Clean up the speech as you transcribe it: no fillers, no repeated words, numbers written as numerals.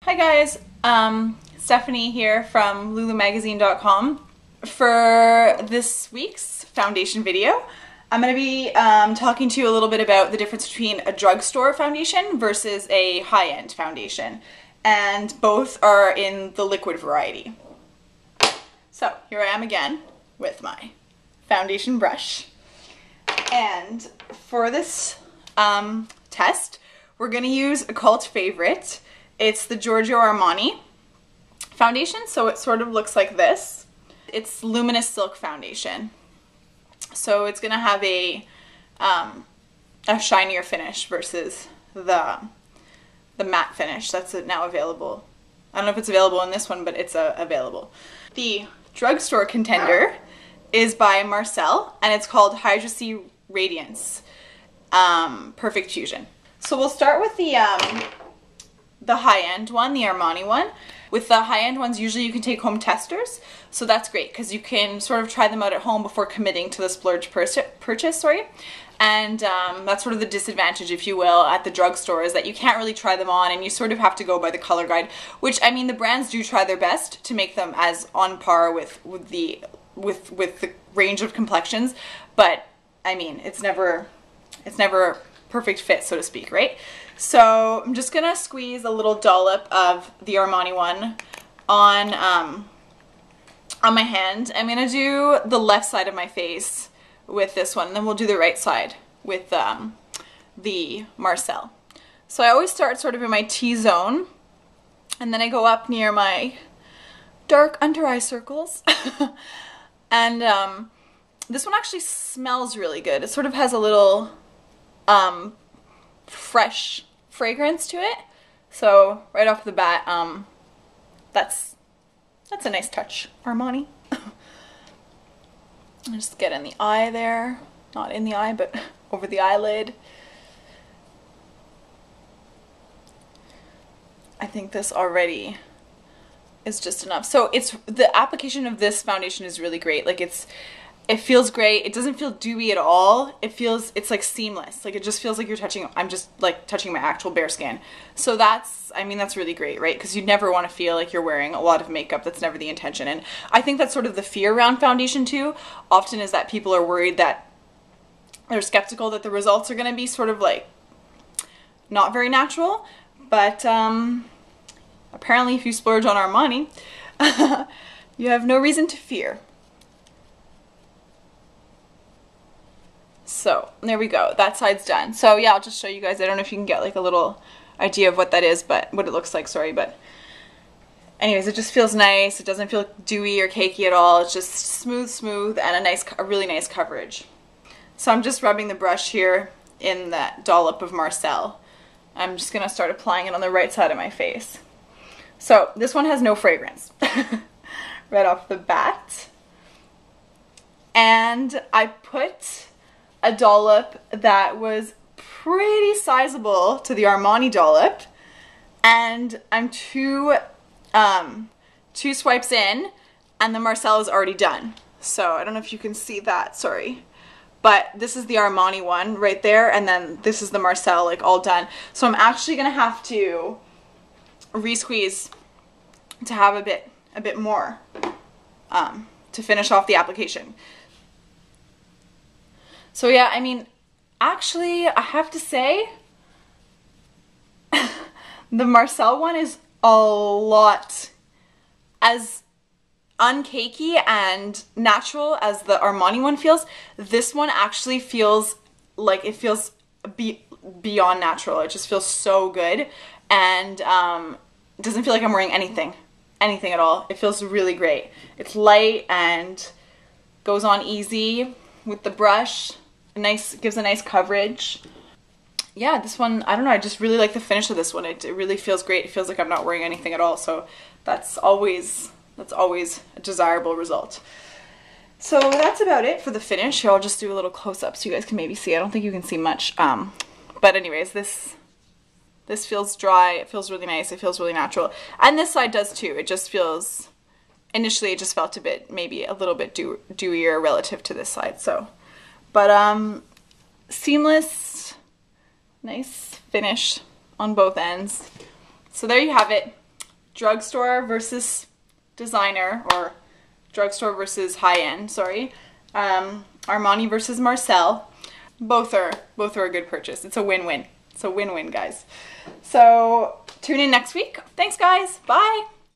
Hi guys, Stephanie here from lulumagazine.com. For this week's foundation video, I'm going to be talking to you a little bit about the difference between a drugstore foundation versus a high-end foundation. And both are in the liquid variety. So here I am again with my foundation brush. And for this test, we're going to use a cult favorite. It's the Giorgio Armani foundation, so it sort of looks like this. It's luminous silk foundation, so it's going to have a shinier finish versus the matte finish that's now available. I don't know if it's available in this one, but it's available. The drugstore contender is by Marcel, and it's called Hydra C Radiance Perfect Fusion. So we'll start with the high-end one, the Armani one. With the high-end ones, usually you can take home testers, so that's great because you can sort of try them out at home before committing to the splurge purchase, And that's sort of the disadvantage, if you will, at the drugstore, is that you can't really try them on and you sort of have to go by the color guide, which, I mean, the brands do try their best to make them as on par with the range of complexions, but I mean, it's never a perfect fit, so to speak, right? So I'm just gonna squeeze a little dollop of the Armani one on my hand. I'm gonna do the left side of my face with this one, and then we'll do the right side with the Marcel. So I always start sort of in my T-zone, and then I go up near my dark under eye circles. And this one actually smells really good. It sort of has a little fresh fragrance to it. So right off the bat, that's a nice touch, Armani. Just get in the eye there. Not in the eye, but over the eyelid. I think this already is just enough. So the application of this foundation is really great. Like it feels great. It doesn't feel dewy at all. It's like seamless. Like it just feels like I'm just like touching my actual bare skin. So that's really great, right? Because you never want to feel like you're wearing a lot of makeup. That's never the intention. And I think that's sort of the fear around foundation too, often, is that people are worried that they're skeptical that the results are going to be sort of like not very natural. But apparently if you splurge on Armani, you have no reason to fear. So there we go, that side's done. So yeah, I'll just show you guys. I don't know if you can get like a little idea of what that is, but what it looks like, sorry, but anyways, it just feels nice. It doesn't feel dewy or cakey at all. It's just smooth and a really nice coverage. So I'm just rubbing the brush here in that dollop of Marcel. I'm just gonna start applying it on the right side of my face. So this one has no fragrance right off the bat. And I put a dollop that was pretty sizable to the Armani dollop, and I'm two swipes in and the Marcel is already done. So I don't know if you can see that, sorry, but this is the Armani one right there, and then this is the Marcel, like all done. So I'm actually gonna have to re-squeeze to have a bit more to finish off the application. So yeah, I mean, actually, I have to say, the Marcel one is a lot as uncakey and natural as the Armani one feels. This one actually feels like it feels beyond natural. It just feels so good, and it doesn't feel like I'm wearing anything at all. It feels really great. It's light and goes on easy with the brush. Gives a nice coverage. Yeah, this one, I don't know, I just really like the finish of this one. It really feels great. It feels like I'm not wearing anything at all, so that's always a desirable result. So that's about it for the finish. Here, I'll just do a little close-up so you guys can maybe see. I don't think you can see much, but anyways, this feels dry. It feels really nice. It feels really natural, and this side does too. It just feels, initially it just felt maybe a little bit dewier relative to this side. So, but seamless, nice finish on both ends. So there you have it. drugstore versus designer, or drugstore versus high-end, sorry. Armani versus Marcel. Both are a good purchase. It's a win-win. It's a win-win, guys. So tune in next week. Thanks, guys. Bye.